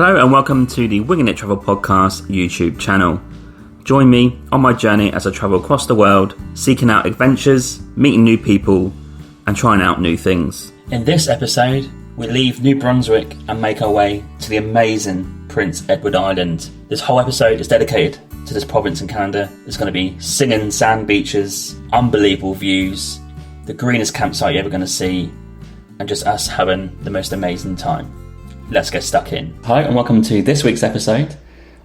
Hello and welcome to the Winging It Travel Podcast YouTube channel. Join me on my journey as I travel across the world, seeking out adventures, meeting new people and trying out new things. In this episode, we leave New Brunswick and make our way to the amazing Prince Edward Island. This whole episode is dedicated to this province in Canada. It's going to be singing sand beaches, unbelievable views, the greenest campsite you're ever going to see, and just us having the most amazing time. Let's get stuck in. Hello and welcome to this week's episode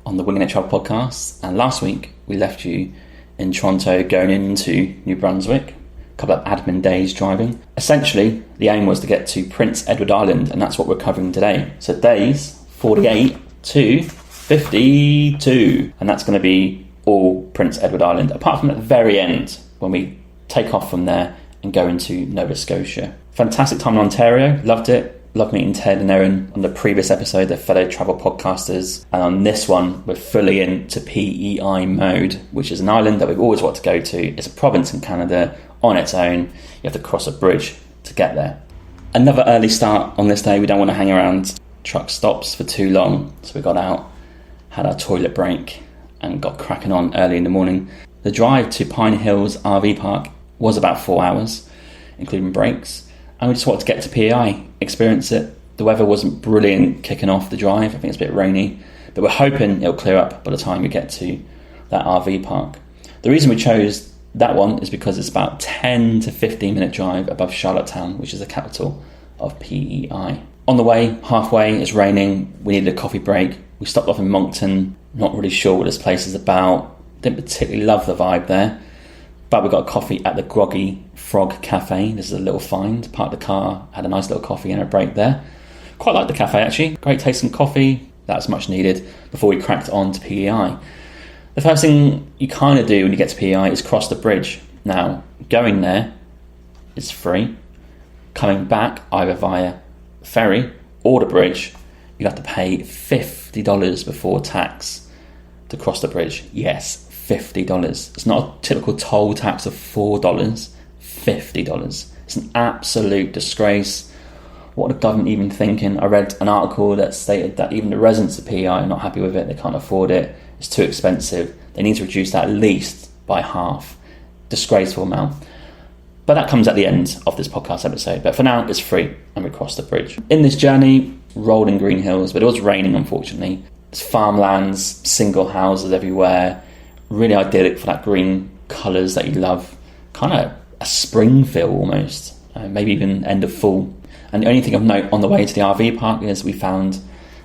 on the Winging It Travel Podcast. And last week we left you in Toronto going into New Brunswick, a couple of admin days driving. Essentially, the aim was to get to Prince Edward Island, and that's what we're covering today. So days 48 to 52, and that's going to be all Prince Edward Island, apart from at the very end when we take off from there and go into Nova Scotia. Fantastic time in Ontario, loved it. Loved meeting Ted and Erin on the previous episode, they're fellow travel podcasters. And on this one, we're fully into PEI mode, which is an island that we've always wanted to go to. It's a province in Canada on its own. You have to cross a bridge to get there. Another early start on this day. We don't want to hang around truck stops for too long. So we got out, had our toilet break and got cracking on early in the morning. The drive to Pine Hills RV Park was about 4 hours, including breaks. And we just wanted to get to PEI, experience it. The weather wasn't brilliant kicking off the drive. I think it's a bit rainy, but we're hoping it'll clear up by the time we get to that RV park. The reason we chose that one is because it's about 10 to 15 minute drive above Charlottetown, which is the capital of PEI. On the way, halfway, it's raining. We needed a coffee break. We stopped off in Moncton. Not really sure what this place is about. Didn't particularly love the vibe there. But we got a coffee at the Groggy Frog Cafe. This is a little find. Parked the car, had a nice little coffee and a break there. Quite liked the cafe actually. Great tasting coffee. That's much needed before we cracked on to PEI. The first thing you kind of do when you get to PEI is cross the bridge. Now, going there is free. Coming back either via ferry or the bridge, you have to pay $50 before tax to cross the bridge. Yes, $50. It's not a typical toll tax of $4, $50. It's an absolute disgrace. What are the government even thinking? I read an article that stated that even the residents of PEI are not happy with it. They can't afford it. It's too expensive. They need to reduce that at least by half. Disgraceful amount. But that comes at the end of this podcast episode. But for now, it's free and we cross the bridge. In this journey, rolling green hills, but it was raining unfortunately. There's farmlands, single houses everywhere. Really idyllic for that green colours that you love. Kind of a spring feel almost, maybe even end of fall. And the only thing of note on the way to the RV park is we found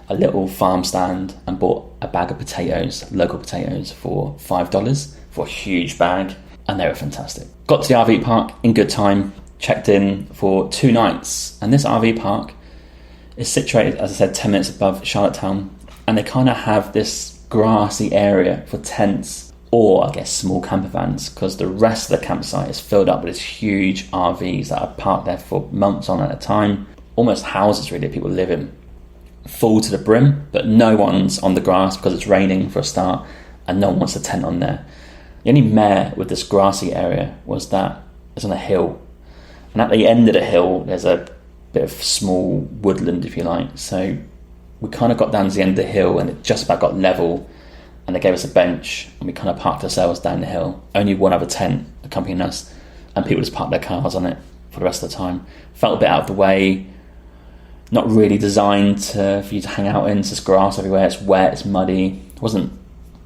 a little farm stand and bought a bag of potatoes, local potatoes, for $5 for a huge bag, and they were fantastic. Got to the RV park in good time, checked in for 2 nights, and this RV park is situated, as I said, 10 minutes above Charlottetown, and they kind of have this grassy area for tents, or I guess small camper vans, because the rest of the campsite is filled up with these huge RVs that are parked there for months on at a time. Almost houses really people live in. Full to the brim, but no one's on the grass because it's raining for a start and no one wants a tent on there. The only mare with this grassy area was that it's on a hill. And at the end of the hill there's a bit of small woodland if you like. So we kind of got down to the end of the hill and it just about got level. And they gave us a bench and we kind of parked ourselves down the hill. Only one other tent accompanying us and people just parked their cars on it for the rest of the time. Felt a bit out of the way, not really designed for you to hang out in. It's just grass everywhere, it's wet, it's muddy. It wasn't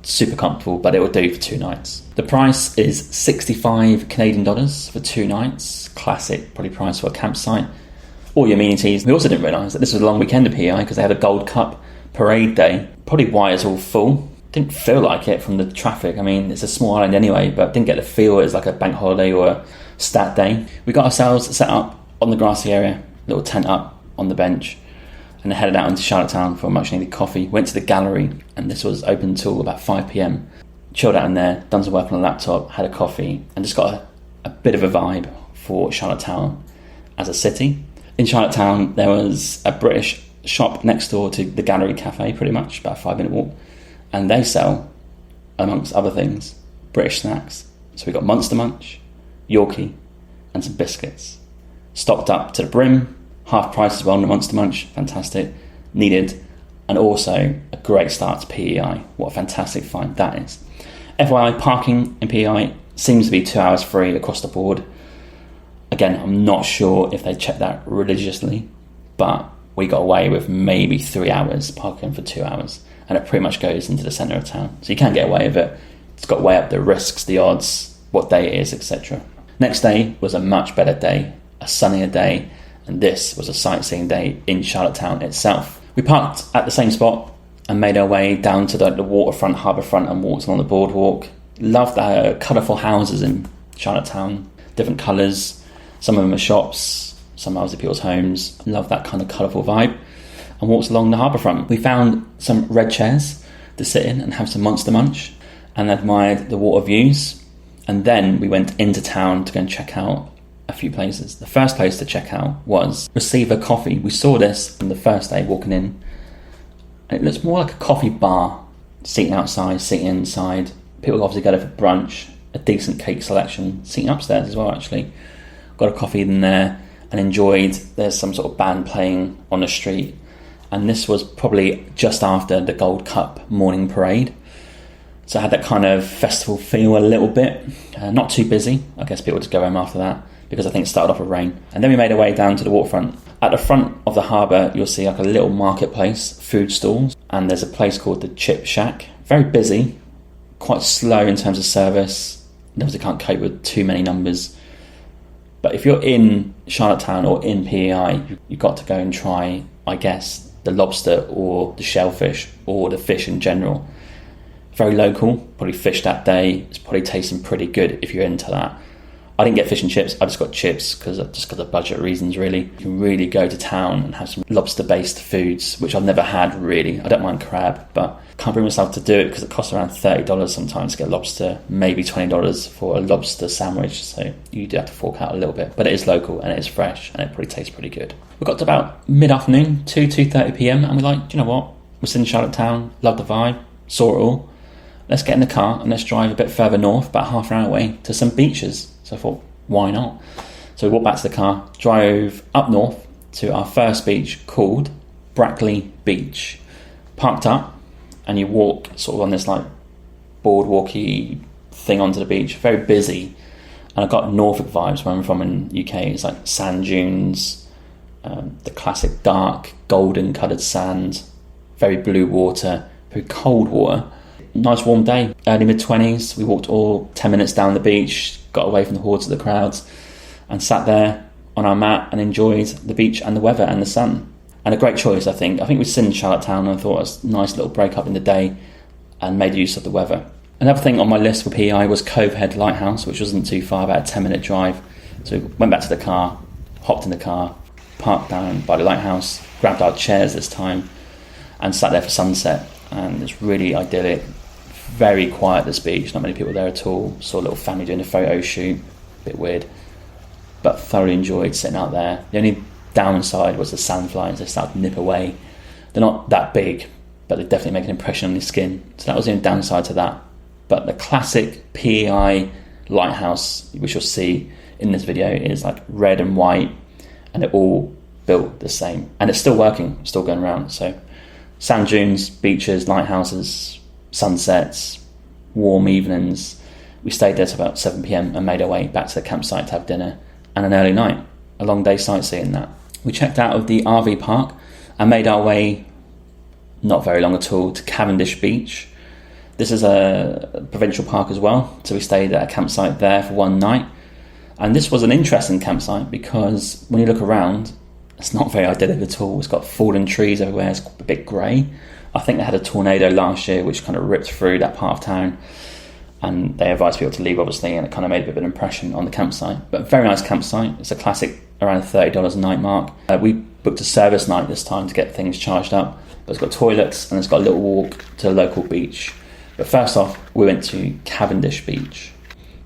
super comfortable, but it would do for 2 nights. The price is 65 Canadian dollars for 2 nights. Classic, probably price for a campsite. All your amenities. We also didn't realise that this was a long weekend of PEI because they had a Gold Cup parade day. Probably why it's all full. Didn't feel like it from the traffic. I mean, it's a small island anyway, but didn't get the feel as like a bank holiday or a stat day. We got ourselves set up on the grassy area, little tent up on the bench, and then headed out into Charlottetown for a much needed coffee. Went to the gallery, and this was open till about 5 p.m. Chilled out in there, done some work on the laptop, had a coffee, and just got a bit of a vibe for Charlottetown as a city. In Charlottetown, there was a British shop next door to the Gallery Cafe, pretty much, about a 5-minute walk. And they sell, amongst other things, British snacks. So we got Monster Munch, Yorkie, and some biscuits. Stocked up to the brim, half price as well on the Monster Munch, fantastic. Needed and also a great start to PEI. What a fantastic find that is. FYI, parking in PEI seems to be 2 hours free across the board. Again, I'm not sure if they check that religiously, but we got away with maybe 3 hours parking for 2 hours, and it pretty much goes into the centre of town. So you can get away with it. It's got to weigh up the risks, the odds, what day it is, etc. Next day was a much better day, a sunnier day, and this was a sightseeing day in Charlottetown itself. We parked at the same spot and made our way down to the waterfront, harbourfront, and walked along the boardwalk. Loved the colourful houses in Charlottetown, different colours. Some of them are shops, some are people's homes. Love that kind of colourful vibe. And walked along the harbourfront. We found some red chairs to sit in and have some monster munch, and admired the water views. And then we went into town to go and check out a few places. The first place to check out was Receiver Coffee. We saw this on the first day walking in, and it looks more like a coffee bar, seating outside, seating inside. People obviously go there for brunch, a decent cake selection, seating upstairs as well actually. Got a coffee in there and enjoyed. There's some sort of band playing on the street, and this was probably just after the Gold Cup morning parade. So I had that kind of festival feel a little bit. Not too busy. I guess people just go home after that, because I think it started off with rain. And then we made our way down to the waterfront. At the front of the harbour, you'll see like a little marketplace, food stalls, and there's a place called the Chip Shack. Very busy, quite slow in terms of service. Obviously can't cope with too many numbers. But if you're in Charlottetown or in PEI, you've got to go and try, I guess, the lobster or the shellfish or the fish in general. Very local, probably fish that day. It's probably tasting pretty good if you're into that. I didn't get fish and chips, I just got chips because of budget reasons really. You can really go to town and have some lobster based foods, which I've never had really. I don't mind crab, but can't bring myself to do it because it costs around $30 sometimes to get lobster, maybe $20 for a lobster sandwich, so you do have to fork out a little bit. But it is local and it is fresh and it probably tastes pretty good. We got to about mid-afternoon, 2:30pm, and we're like, do you know what? We're sitting in Charlottetown, love the vibe, saw it all. Let's get in the car and let's drive a bit further north, about half an hour away, to some beaches. So I thought, why not? So we walked back to the car, drove up north to our first beach called Brackley Beach. Parked up, and you walk sort of on this like boardwalky thing onto the beach. Very busy, and I got Norfolk vibes where I'm from in UK. It's like sand dunes, the classic dark golden coloured sand, very blue water, very cold water. Nice warm day, early mid-20s. We walked all 10 minutes down the beach, got away from the hordes of the crowds, and sat there on our mat and enjoyed the beach and the weather and the sun. And a great choice, I think. I think we'd seen in Charlottetown and I thought it was a nice little break up in the day and made use of the weather. Another thing on my list for PEI was Cove Head Lighthouse, which wasn't too far, about a 10-minute drive. So we went back to the car, hopped in the car, parked down by the lighthouse, grabbed our chairs this time, and sat there for sunset. And it's really idyllic. Very quiet, this beach, not many people there at all. Saw a little family doing a photo shoot, a bit weird, but thoroughly enjoyed sitting out there. The only downside was the sandflies. They started to nip away. They're not that big, but they definitely make an impression on your skin. So that was the only downside to that. But the classic PEI lighthouse, which you'll see in this video, is like red and white, and it all built the same. And it's still working, still going around. So sand dunes, beaches, lighthouses, sunsets, warm evenings. We stayed there till about 7pm and made our way back to the campsite to have dinner and an early night. A long day sightseeing that. We checked out of the RV park and made our way, not very long at all, to Cavendish Beach. This is a provincial park as well, so we stayed at a campsite there for one night. And this was an interesting campsite because when you look around, it's not very idyllic at all. It's got fallen trees everywhere, it's a bit grey. I think they had a tornado last year which kind of ripped through that part of town, and they advised people to leave obviously, and it kind of made a bit of an impression on the campsite. But a very nice campsite. It's a classic around $30 a night mark. We booked a service night this time to get things charged up, but it's got toilets and it's got a little walk to the local beach. But first off, we went to Cavendish Beach.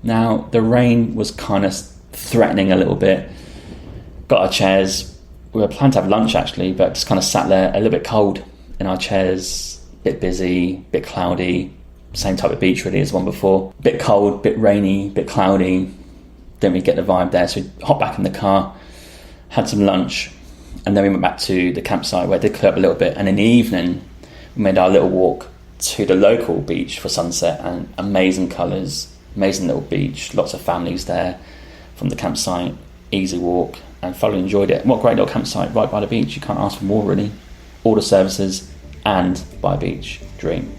Now the rain was kind of threatening a little bit. Got our chairs. We were planning to have lunch actually, but just kind of sat there a little bit cold in our chairs, bit busy, bit cloudy, same type of beach really as one before. Bit cold, bit rainy, bit cloudy, didn't really get the vibe there, so we hopped back in the car, had some lunch, and then we went back to the campsite where it did clear up a little bit, and in the evening We made our little walk to the local beach for sunset, and amazing colours, amazing little beach, lots of families there from the campsite, easy walk, and thoroughly enjoyed it. What a great little campsite right by the beach. You can't ask for more, really. All the services and by a beach, dream.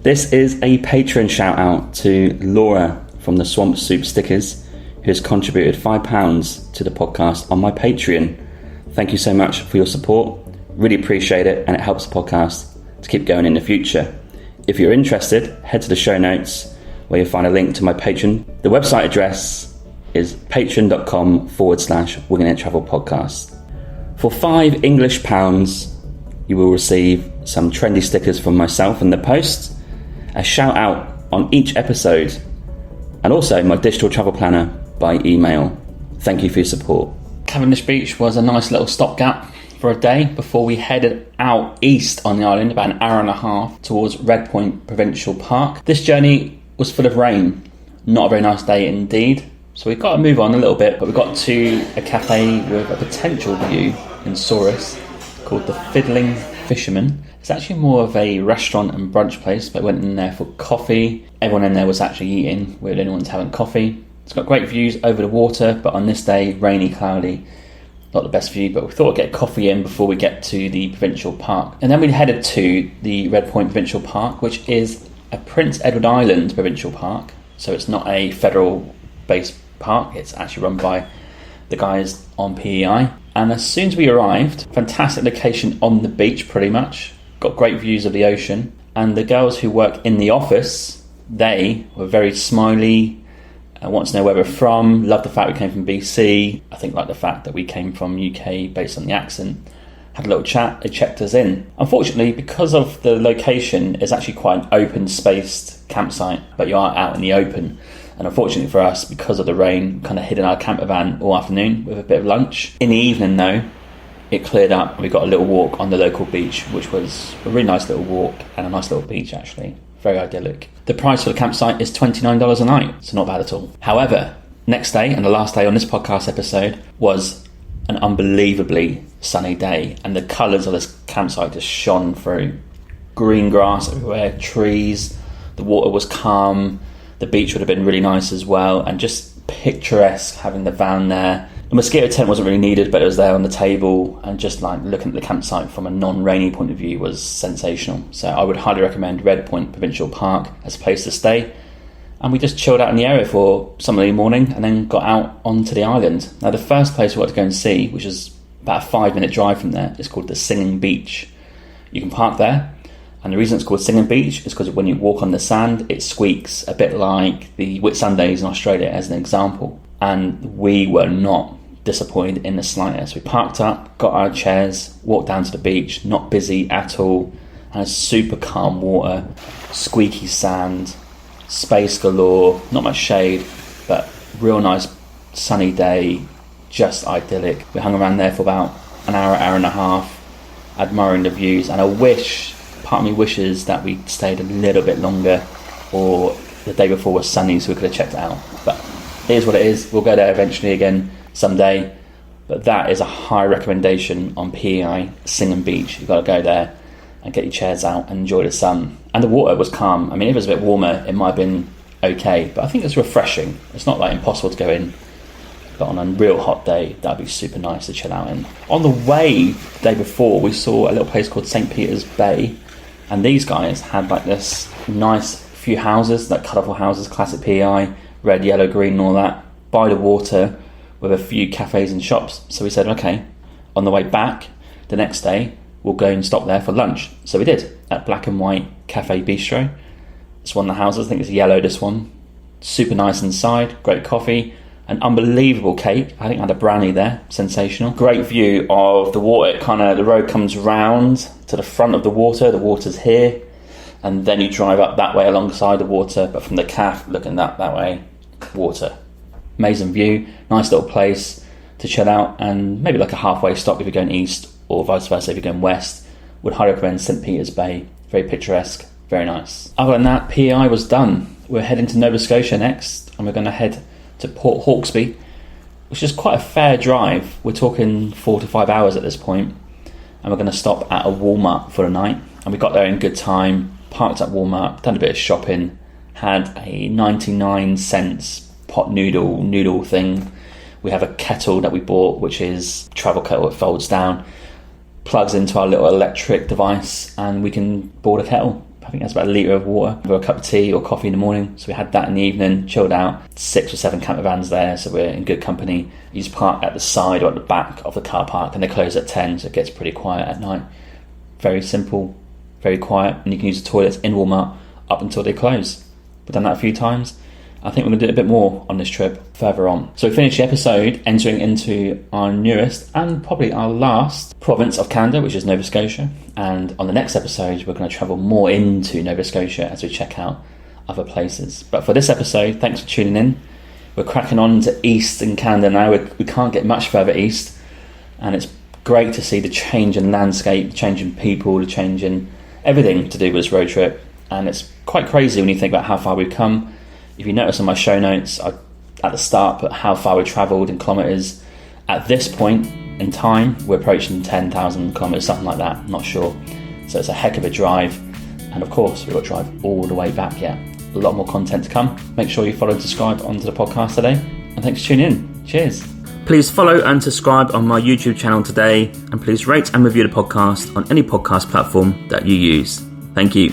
This is a Patron shout out to Laura from the Swamp Soup Stickers, who has contributed £5 to the podcast on my Patreon. Thank you so much for your support. Really appreciate it, and it helps the podcast to keep going in the future. If you're interested, head to the show notes where you'll find a link to my Patreon. The website address is patreon.com/Winging It Travel Podcast. For £5 English, you will receive some trendy stickers from myself in the post, a shout out on each episode, and also my digital travel planner by email. Thank you for your support. Cavendish Beach was a nice little stopgap for a day before we headed out east on the island, about an hour and a half, towards Red Point Provincial Park. This journey was full of rain. Not a very nice day indeed. So we've got to move on a little bit, but we got to a cafe with a potential view in Souris called the Fiddling Fisherman. It's actually more of a restaurant and brunch place, but we went in there for coffee. Everyone in there was actually eating. We were the only ones having coffee. It's got great views over the water, but on this day, rainy, cloudy, not the best view, but we thought we'd get coffee in before we get to the provincial park. And then we headed to the Red Point Provincial Park, which is a Prince Edward Island provincial park. So it's not a federal-based park. It's actually run by the guys on PEI. And as soon as we arrived, fantastic location on the beach pretty much. Got great views of the ocean. And the girls who work in the office, they were very smiley, want to know where we're from, love the fact we came from BC. I think like the fact that we came from UK based on the accent. Had a little chat, they checked us in. Unfortunately, because of the location, it's actually quite an open spaced campsite, but you are out in the open. And unfortunately for us, because of the rain, kind of hid in our campervan all afternoon with a bit of lunch. In the evening though, it cleared up and we got a little walk on the local beach, which was a really nice little walk and a nice little beach actually. Very idyllic. The price for the campsite is $29 a night, so not bad at all. However, next day and the last day on this podcast episode was an unbelievably sunny day, and the colours of this campsite just shone through. Green grass everywhere, trees, the water was calm, the beach would have been really nice as well, and just picturesque having the van there. The mosquito tent wasn't really needed, but it was there on the table, and just like looking at the campsite from a non-rainy point of view was sensational. So I would highly recommend Red Point Provincial Park as a place to stay. And we just chilled out in the area for some of the morning and then got out onto the island. Now the first place we wanted to go and see, which is about a 5-minute drive from there, is called the Singing Beach. You can park there, and the reason it's called Singing Beach is because when you walk on the sand, it squeaks, a bit like the Whitsundays in Australia as an example. And we were not disappointed in the slightest. We parked up, got our chairs, walked down to the beach, not busy at all, and super calm water, squeaky sand, space galore, not much shade, but real nice sunny day, just idyllic. We hung around there for about an hour, hour and a half, admiring the views, and part of me wishes that we stayed a little bit longer, or the day before was sunny so we could have checked it out. But it is what it is. We'll go there eventually again someday, but that is a high recommendation on PEI Singing Beach. You've got to go there and get your chairs out and enjoy the sun. And the water was calm. I mean, if it was a bit warmer, it might have been okay, but I think it's refreshing. It's not like impossible to go in, but on a real hot day, that'd be super nice to chill out in. On the way, the day before, we saw a little place called St. Peter's Bay, and these guys had like this nice few houses, like colourful houses, classic PEI, red, yellow, green and all that, by the water, with a few cafes and shops. So we said, okay, on the way back the next day, we'll go and stop there for lunch. So we did, at Black and White Cafe Bistro. It's one of the houses, I think it's yellow, this one. Super nice inside, great coffee, an unbelievable cake. I think I had a brownie there, sensational. Great view of the water. The road comes round to the front of the water's here, and then you drive up that way alongside the water, but from the caf, looking that way, water. Amazing view, nice little place to chill out, and maybe like a halfway stop if you're going east, or vice versa if you're going west. Would highly recommend St. Peter's Bay, very picturesque, very nice. Other than that, PEI was done. We're heading to Nova Scotia next, and we're going to head to Port Hawkesby, which is quite a fair drive. We're talking 4 to 5 hours at this point, and we're going to stop at a Walmart for the night. And we got there in good time, parked at Walmart, done a bit of shopping, had a 99 cents pot noodle thing. We have a kettle that we bought, which is travel kettle. It folds down, plugs into our little electric device, and we can board a kettle. I think that's about a litre of water for a cup of tea or coffee in the morning. So we had that in the evening, chilled out. 6 or 7 camper vans there, so we're in good company. You just park at the side or at the back of the car park, and they close at 10, so it gets pretty quiet at night. Very simple, very quiet, and you can use the toilets in Walmart up until they close. We've done that a few times. I think we're going to do a bit more on this trip further on. So we finished the episode entering into our newest and probably our last province of Canada, which is Nova Scotia. And on the next episode, we're going to travel more into Nova Scotia as we check out other places. But for this episode, thanks for tuning in. We're cracking on to east in Canada now. We can't get much further east. And it's great to see the change in landscape, the change in people, the change in everything to do with this road trip. And it's quite crazy when you think about how far we've come. If you notice on my show notes, I at the start put how far we travelled in kilometres. At this point in time, we're approaching 10,000 kilometres, something like that, I'm not sure. So it's a heck of a drive. And of course, we've got to drive all the way back yet. A lot more content to come. Make sure you follow and subscribe onto the podcast today. And thanks for tuning in. Cheers. Please follow and subscribe on my YouTube channel today. And please rate and review the podcast on any podcast platform that you use. Thank you.